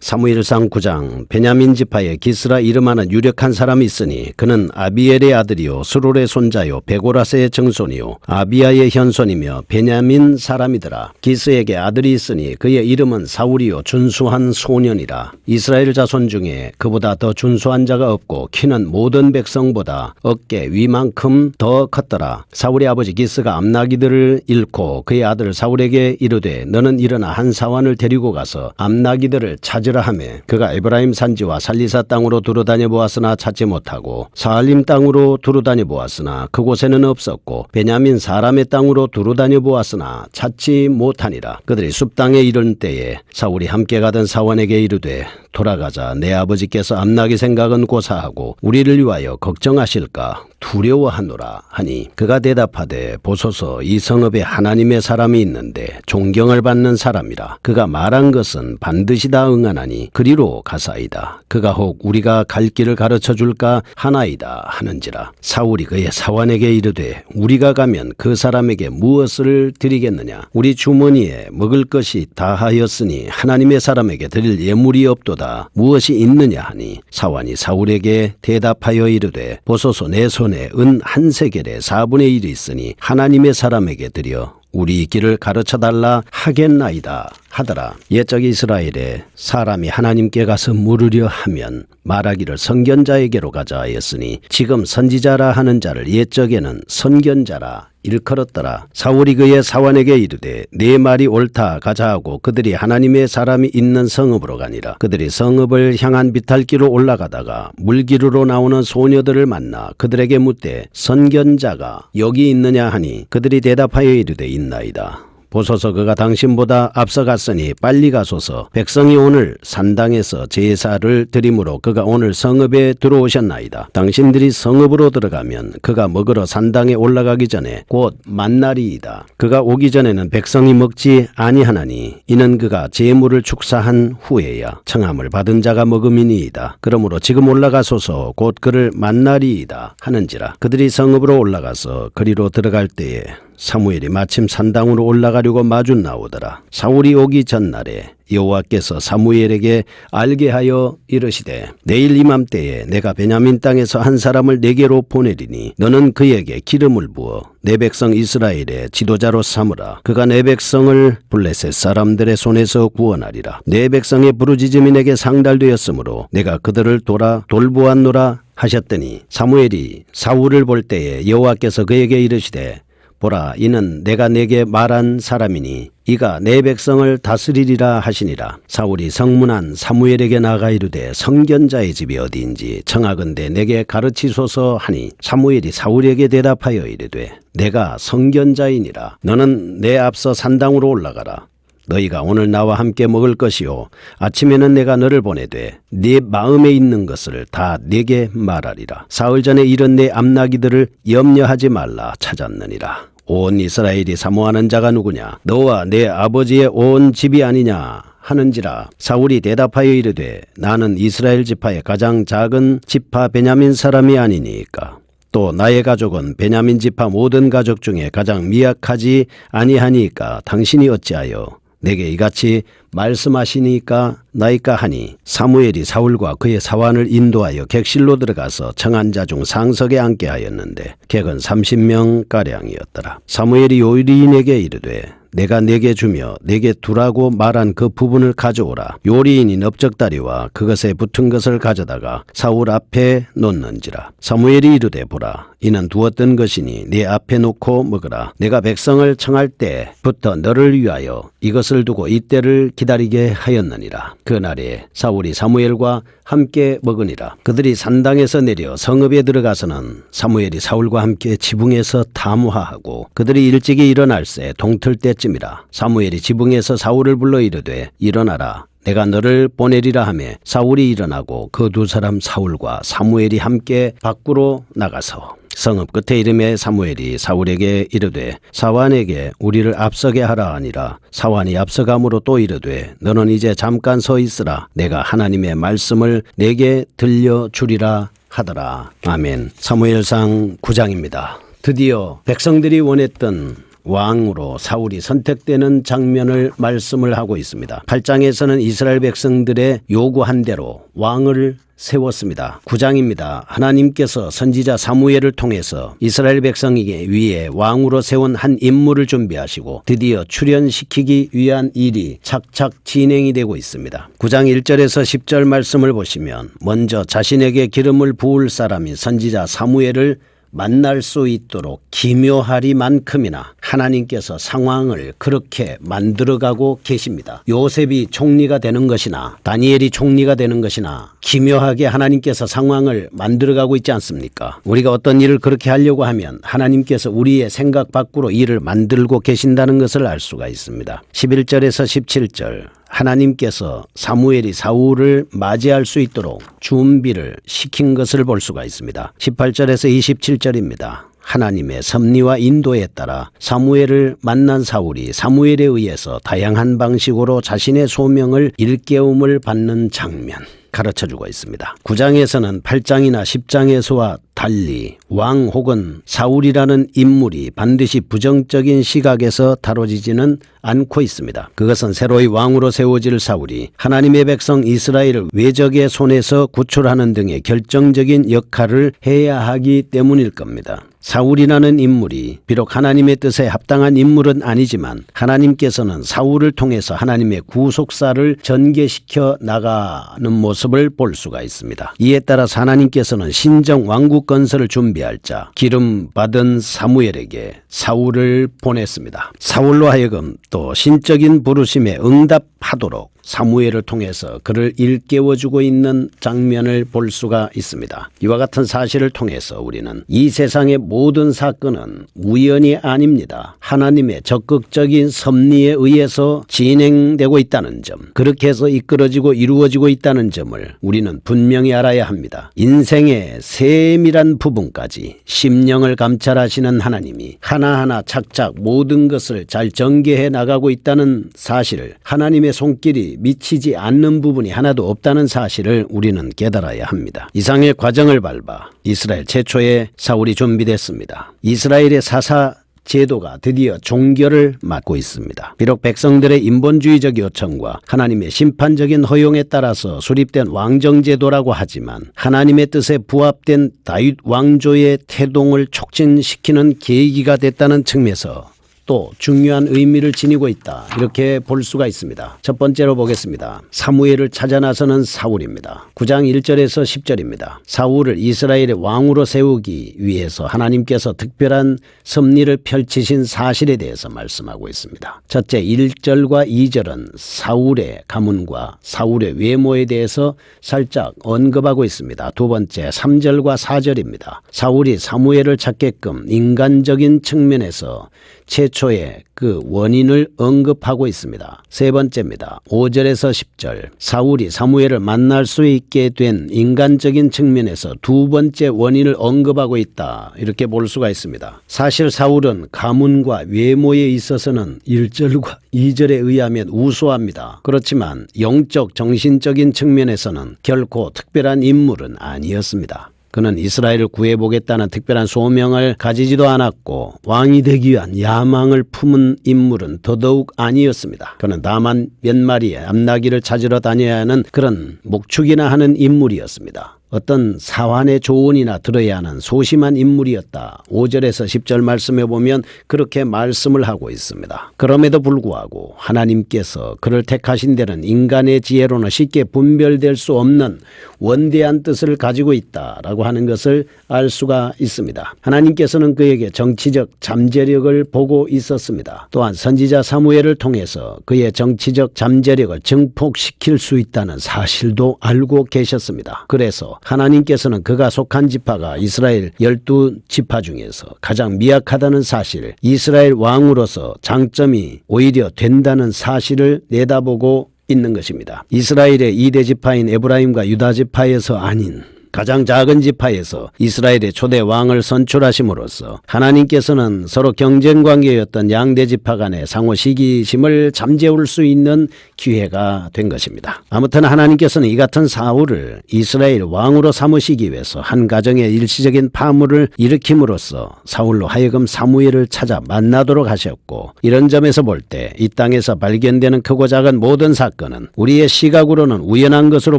사무엘상 9장 베냐민 지파에 기스라 이름하는 유력한 사람이 있으니 그는 아비엘의 아들이요 스롤의 손자요 베고라스의 증손이요 아비야의 현손이며 베냐민 사람이더라. 기스에게 아들이 있으니 그의 이름은 사울이요 준수한 소년이라. 이스라엘 자손 중에 그보다 더 준수한 자가 없고 키는 모든 백성보다 어깨 위만큼 더 컸더라. 사울의 아버지 기스가 암나기들을 잃고 그의 아들 사울에게 이르되 너는 일어나 한 사환을 데리고 가서 암나기들을 찾으라 하매 그가 에브라임 산지와 살리사 땅으로 두루다녀 보았으나 찾지 못하고 사알림 땅으로 두루다녀 보았으나 그곳에는 없었고 베냐민 사람의 땅으로 두루다녀 보았으나 찾지 못하니라. 그들이 숲 땅에 이른 때에 사울이 함께 가던 사원에게 이르되 돌아가자. 내 아버지께서 암나기 생각은 고사하고 우리를 위하여 걱정하실까 두려워하노라 하니 그가 대답하되 보소서 이 성읍에 하나님의 사람이 있는데 존경을 받는 사람이라. 그가 말한 것은 반드시 다 응하나니 그리로 가사이다. 그가 혹 우리가 갈 길을 가르쳐 줄까 하나이다 하는지라. 사울이 그의 사환에게 이르되 우리가 가면 그 사람에게 무엇을 드리겠느냐. 우리 주머니에 먹을 것이 다하였으니 하나님의 사람에게 드릴 예물이 없도다. 무엇이 있느냐 하니 사환이 사울에게 대답하여 이르되 보소서 내 손에 은 한 세겔에 4분의 1이 있으니 하나님의 사람에게 드려 우리 길을 가르쳐달라 하겠나이다 하더라. 옛적 이스라엘에 사람이 하나님께 가서 물으려 하면 말하기를 선견자에게로 가자 하였으니 지금 선지자라 하는 자를 옛적에는 선견자라 일컬었더라. 사울이 그의 사환에게 이르되 네 말이 옳다 가자 하고 그들이 하나님의 사람이 있는 성읍으로 가니라. 그들이 성읍을 향한 비탈길로 올라가다가 물기르로 나오는 소녀들을 만나 그들에게 묻되 선견자가 여기 있느냐 하니 그들이 대답하여 이르되 있나이다. 보소서 그가 당신보다 앞서갔으니 빨리 가소서. 백성이 오늘 산당에서 제사를 드리므로 그가 오늘 성읍에 들어오셨나이다. 당신들이 성읍으로 들어가면 그가 먹으러 산당에 올라가기 전에 곧 만날이이다. 그가 오기 전에는 백성이 먹지 아니하나니 이는 그가 제물을 축사한 후에야 청함을 받은 자가 먹음이니이다. 그러므로 지금 올라가소서 곧 그를 만날이이다 하는지라. 그들이 성읍으로 올라가서 그리로 들어갈 때에 사무엘이 마침 산당으로 올라가려고 마주 나오더라. 사울이 오기 전날에 여호와께서 사무엘에게 알게 하여 이르시되 내일 이맘때에 내가 베냐민 땅에서 한 사람을 내게로 보내리니 너는 그에게 기름을 부어 내 백성 이스라엘의 지도자로 삼으라. 그가 내 백성을 블레셋 사람들의 손에서 구원하리라. 내 백성의 부르짖음이 내게 상달되었으므로 내가 그들을 돌보았노라 하셨더니 사무엘이 사울을 볼 때에 여호와께서 그에게 이르시되 보라 이는 내가 내게 말한 사람이니 이가 내 백성을 다스리리라 하시니라. 사울이 성문한 사무엘에게 나가 이르되 선견자의 집이 어디인지 청하건대 내게 가르치소서 하니 사무엘이 사울에게 대답하여 이르되 내가 선견자이니라. 너는 내 앞서 산당으로 올라가라. 너희가 오늘 나와 함께 먹을 것이요 아침에는 내가 너를 보내되 네 마음에 있는 것을 다 내게 말하리라. 사흘 전에 이런 내 암나기들을 염려하지 말라 찾았느니라. 온 이스라엘이 사모하는 자가 누구냐? 너와 내 아버지의 온 집이 아니냐 하는지라. 사울이 대답하여 이르되 나는 이스라엘 지파의 가장 작은 지파 베냐민 사람이 아니니까. 또 나의 가족은 베냐민 지파 모든 가족 중에 가장 미약하지 아니하니까 당신이 어찌하여 내게 이같이 말씀하시니까 나이까 하니 사무엘이 사울과 그의 사환을 인도하여 객실로 들어가서 청한 자 중 상석에 앉게 하였는데 객은 30명가량이었더라. 사무엘이 요리인에게 이르되 내가 내게 주며 내게 두라고 말한 그 부분을 가져오라. 요리인이 넓적다리와 그것에 붙은 것을 가져다가 사울 앞에 놓는지라. 사무엘이 이르되 보라 이는 두었던 것이니 네 앞에 놓고 먹으라. 내가 백성을 청할 때부터 너를 위하여 이것을 두고 이때를 기다리게 하였느니라. 그날에 사울이 사무엘과 함께 먹으니라. 그들이 산당에서 내려 성읍에 들어가서는 사무엘이 사울과 함께 지붕에서 담화하고 그들이 일찍이 일어날새 동틀 때쯤이라. 사무엘이 지붕에서 사울을 불러 이르되 일어나라. 내가 너를 보내리라 하매 사울이 일어나고 그 두 사람 사울과 사무엘이 함께 밖으로 나가서 성읍 끝에 이름에 사무엘이 사울에게 이르되 사환에게 우리를 앞서게 하라 하니라. 사환이 앞서감으로 또 이르되 너는 이제 잠깐 서 있으라. 내가 하나님의 말씀을 내게 들려주리라 하더라. 아멘. 사무엘상 9장입니다. 드디어 백성들이 원했던 왕으로 사울이 선택되는 장면을 말씀을 하고 있습니다. 8장에서는 이스라엘 백성들의 요구한 대로 왕을 세웠습니다. 9장입니다. 하나님께서 선지자 사무엘을 통해서 이스라엘 백성에게 위에 왕으로 세운 한 인물을 준비하시고 드디어 출현시키기 위한 일이 착착 진행이 되고 있습니다. 9장 1절에서 10절 말씀을 보시면 먼저 자신에게 기름을 부을 사람인 선지자 사무엘을 만날 수 있도록 기묘하리만큼이나 하나님께서 상황을 그렇게 만들어가고 계십니다. 요셉이 총리가 되는 것이나 다니엘이 총리가 되는 것이나 기묘하게 하나님께서 상황을 만들어가고 있지 않습니까? 우리가 어떤 일을 그렇게 하려고 하면 하나님께서 우리의 생각 밖으로 일을 만들고 계신다는 것을 알 수가 있습니다. 11절에서 17절 하나님께서 사무엘이 사울을 맞이할 수 있도록 준비를 시킨 것을 볼 수가 있습니다. 18절에서 27절입니다. 하나님의 섭리와 인도에 따라 사무엘을 만난 사울이 사무엘에 의해서 다양한 방식으로 자신의 소명을 일깨움을 받는 장면 가르쳐주고 있습니다. 9장에서는 8장이나 10장에서와 달리 왕 혹은 사울이라는 인물이 반드시 부정적인 시각에서 다뤄지지는 않고 있습니다. 그것은 새로이 왕으로 세워질 사울이 하나님의 백성 이스라엘을 외적의 손에서 구출하는 등의 결정적인 역할을 해야 하기 때문일 겁니다. 사울이라는 인물이 비록 하나님의 뜻에 합당한 인물은 아니지만 하나님께서는 사울을 통해서 하나님의 구속사를 전개시켜 나가는 모습을 볼 수가 있습니다. 이에 따라서 하나님께서는 신정 왕국 건설을 준비할 자 기름 받은 사무엘에게 사울을 보냈습니다. 사울로 하여금 또 신적인 부르심에 응답하도록 사무엘을 통해서 그를 일깨워주고 있는 장면을 볼 수가 있습니다. 이와 같은 사실을 통해서 우리는 이 세상의 모든 사건은 우연이 아닙니다. 하나님의 적극적인 섭리에 의해서 진행되고 있다는 점, 그렇게 해서 이끌어지고 이루어지고 있다는 점을 우리는 분명히 알아야 합니다. 인생의 세밀한 부분까지 심령을 감찰하시는 하나님이 하나하나 착착 모든 것을 잘 전개해 나가고 있다는 사실을, 하나님의 손길이 미치지 않는 부분이 하나도 없다는 사실을 우리는 깨달아야 합니다. 이상의 과정을 밟아 이스라엘 최초의 사울이 준비됐습니다. 이스라엘의 사사 제도가 드디어 종결을 맞고 있습니다. 비록 백성들의 인본주의적 요청과 하나님의 심판적인 허용에 따라서 수립된 왕정제도라고 하지만 하나님의 뜻에 부합된 다윗 왕조의 태동을 촉진시키는 계기가 됐다는 측면에서 또 중요한 의미를 지니고 있다, 이렇게 볼 수가 있습니다. 첫 번째로 보겠습니다. 사무엘을 찾아 나서는 사울입니다. 9장 1절에서 10절입니다. 사울을 이스라엘의 왕으로 세우기 위해서 하나님께서 특별한 섭리를 펼치신 사실에 대해서 말씀하고 있습니다. 첫째 1절과 2절은 사울의 가문과 사울의 외모에 대해서 살짝 언급하고 있습니다. 두 번째 3절과 4절입니다. 사울이 사무엘을 찾게끔 인간적인 측면에서 최초의 그 원인을 언급하고 있습니다. 세 번째입니다. 5절에서 10절 사울이 사무엘을 만날 수 있게 된 인간적인 측면에서 두 번째 원인을 언급하고 있다, 이렇게 볼 수가 있습니다. 사실 사울은 가문과 외모에 있어서는 1절과 2절에 의하면 우수합니다. 그렇지만 영적 정신적인 측면에서는 결코 특별한 인물은 아니었습니다. 그는 이스라엘을 구해보겠다는 특별한 소명을 가지지도 않았고 왕이 되기 위한 야망을 품은 인물은 더더욱 아니었습니다. 그는 다만 몇 마리의 암나귀를 찾으러 다녀야 하는 그런 목축이나 하는 인물이었습니다. 어떤 사환의 조언이나 들어야 하는 소심한 인물이었다. 5절에서 10절 말씀에 보면 그렇게 말씀을 하고 있습니다. 그럼에도 불구하고 하나님께서 그를 택하신 데는 인간의 지혜로는 쉽게 분별될 수 없는 원대한 뜻을 가지고 있다라고 하는 것을 알 수가 있습니다. 하나님께서는 그에게 정치적 잠재력을 보고 있었습니다. 또한 선지자 사무엘을 통해서 그의 정치적 잠재력을 증폭시킬 수 있다는 사실도 알고 계셨습니다. 그래서 하나님께서는 그가 속한 지파가 이스라엘 12지파 중에서 가장 미약하다는 사실, 이스라엘 왕으로서 장점이 오히려 된다는 사실을 내다보고 있는 것입니다. 이스라엘의 2대 지파인 에브라임과 유다 지파에서 아닌 가장 작은 지파에서 이스라엘의 초대 왕을 선출하심으로써 하나님께서는 서로 경쟁 관계였던 양대 지파 간의 상호 시기심을 잠재울 수 있는 기회가 된 것입니다. 아무튼 하나님께서는 이 같은 사울을 이스라엘 왕으로 삼으시기 위해서 한 가정에 일시적인 파문을 일으킴으로써 사울로 하여금 사무엘을 찾아 만나도록 하셨고, 이런 점에서 볼 때 이 땅에서 발견되는 크고 작은 모든 사건은 우리의 시각으로는 우연한 것으로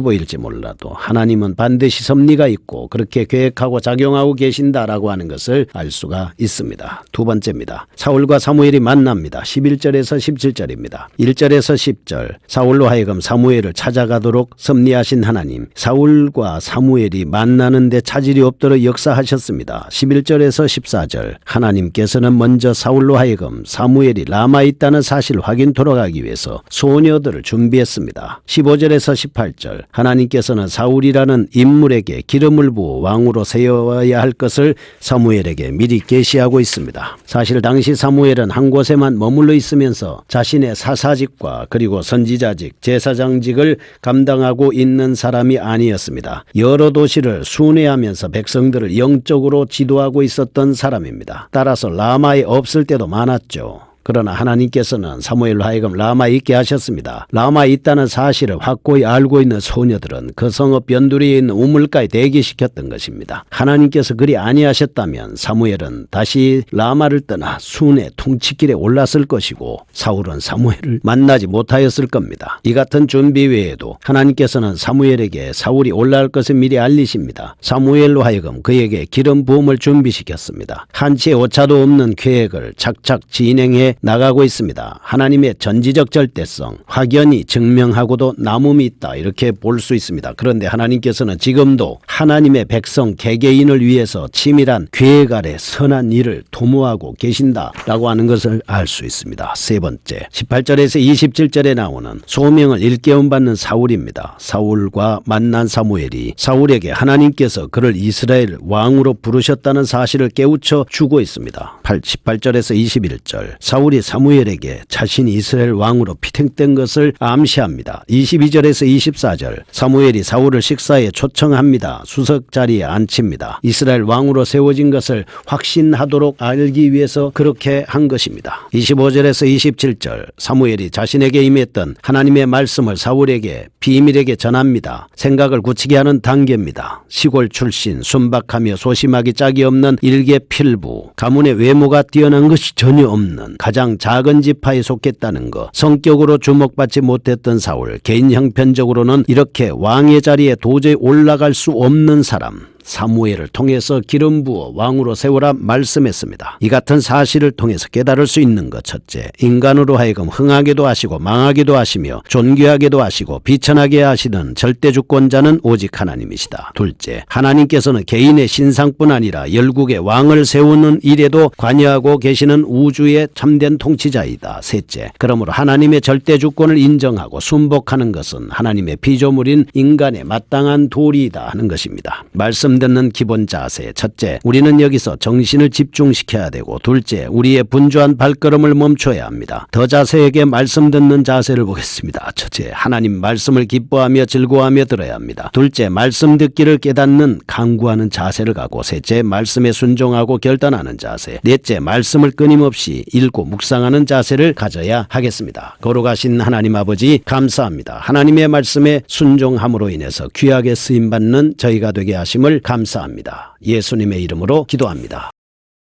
보일지 몰라도 하나님은 반드시 섭리가 있고 그렇게 계획하고 작용하고 계신다라고 하는 것을 알 수가 있습니다. 두 번째입니다. 사울과 사무엘이 만납니다. 11절에서 17절입니다. 1절에서 10절, 사울로 하여금 사무엘을 찾아가도록 섭리하신 하나님, 사울과 사무엘이 만나는데 차질이 없도록 역사하셨습니다. 11절에서 14절, 하나님께서는 먼저 사울로 하여금 사무엘이 라마에 있다는 사실을 확인토록 하기 위해서 소녀들을 준비했습니다. 15절에서 18절, 하나님께서는 사울이라는 인물에게 기름을 부어 왕으로 세워야 할 것을 사무엘에게 미리 계시하고 있습니다. 사실 당시 사무엘은 한 곳에만 머물러 있으면서 자신의 사사직과 그리고 선지자직, 제사장직을 감당하고 있는 사람이 아니었습니다. 여러 도시를 순회하면서 백성들을 영적으로 지도하고 있었던 사람입니다. 따라서 라마에 없을 때도 많았죠. 그러나 하나님께서는 사무엘로 하여금 라마에 있게 하셨습니다. 라마에 있다는 사실을 확고히 알고 있는 소녀들은 그 성읍 변두리에 있는 우물가에 대기시켰던 것입니다. 하나님께서 그리 아니하셨다면 사무엘은 다시 라마를 떠나 순회 통치길에 올랐을 것이고 사울은 사무엘을 만나지 못하였을 겁니다. 이 같은 준비 외에도 하나님께서는 사무엘에게 사울이 올라올 것을 미리 알리십니다. 사무엘로 하여금 그에게 기름 부음을 준비시켰습니다. 한치의 오차도 없는 계획을 착착 진행해 나가고 있습니다. 하나님의 전지적 절대성 확연히 증명하고도 남음이 있다, 이렇게 볼 수 있습니다. 그런데 하나님께서는 지금도 하나님의 백성 개개인을 위해서 치밀한 계획 아래 선한 일을 도모하고 계신다라고 하는 것을 알 수 있습니다. 세 번째, 18절에서 27절에 나오는 소명을 일깨움받는 사울입니다. 사울과 만난 사무엘이 사울에게 하나님께서 그를 이스라엘 왕으로 부르셨다는 사실을 깨우쳐 주고 있습니다. 18절에서 21절, 사울이 사무엘에게 자신이 이스라엘 왕으로 피팅된 것을 암시합니다. 22절에서 24절, 사무엘이 사울을 식사에 초청합니다. 수석 자리에 앉힙니다. 이스라엘 왕으로 세워진 것을 확신하도록 알기 위해서 그렇게 한 것입니다. 25절에서 27절, 사무엘이 자신에게 임했던 하나님의 말씀을 사울에게 비밀에게 전합니다. 생각을 굳히게 하는 단계입니다. 시골 출신, 순박하며 소심하기 짝이 없는 일개 필부, 가문의 외모가 뛰어난 것이 전혀 없는 가장 작은 지파에 속했다는 것, 성격으로 주목받지 못했던 사울, 개인 형편적으로는 이렇게 왕의 자리에 도저히 올라갈 수 없는 사람, 사무엘을 통해서 기름 부어 왕으로 세우라 말씀했습니다. 이 같은 사실을 통해서 깨달을 수 있는 것, 첫째, 인간으로 하여금 흥하게도 하시고 망하게도 하시며 존귀하게도 하시고 비천하게 하시는 절대주권자는 오직 하나님이시다. 둘째, 하나님께서는 개인의 신상뿐 아니라 열국의 왕을 세우는 일에도 관여하고 계시는 우주의 참된 통치자이다. 셋째, 그러므로 하나님의 절대주권을 인정하고 순복하는 것은 하나님의 피조물인 인간의 마땅한 도리이다 하는 것입니다. 말씀 듣는 기본 자세, 첫째, 우리는 여기서 정신을 집중시켜야 되고, 둘째, 우리의 분주한 발걸음을 멈춰야 합니다. 더 자세하게 말씀 듣는 자세를 보겠습니다. 첫째, 하나님 말씀을 기뻐하며 즐거워하며 들어야 합니다. 둘째, 말씀 듣기를 깨닫는 간구하는 자세를 가고, 셋째, 말씀에 순종하고 결단하는 자세, 넷째, 말씀을 끊임없이 읽고 묵상하는 자세를 가져야 하겠습니다. 거룩하신 하나님 아버지, 감사합니다. 하나님의 말씀에 순종함으로 인해서 귀하게 쓰임받는 저희가 되게 하심을 감사합니다. 예수님의 이름으로 기도합니다.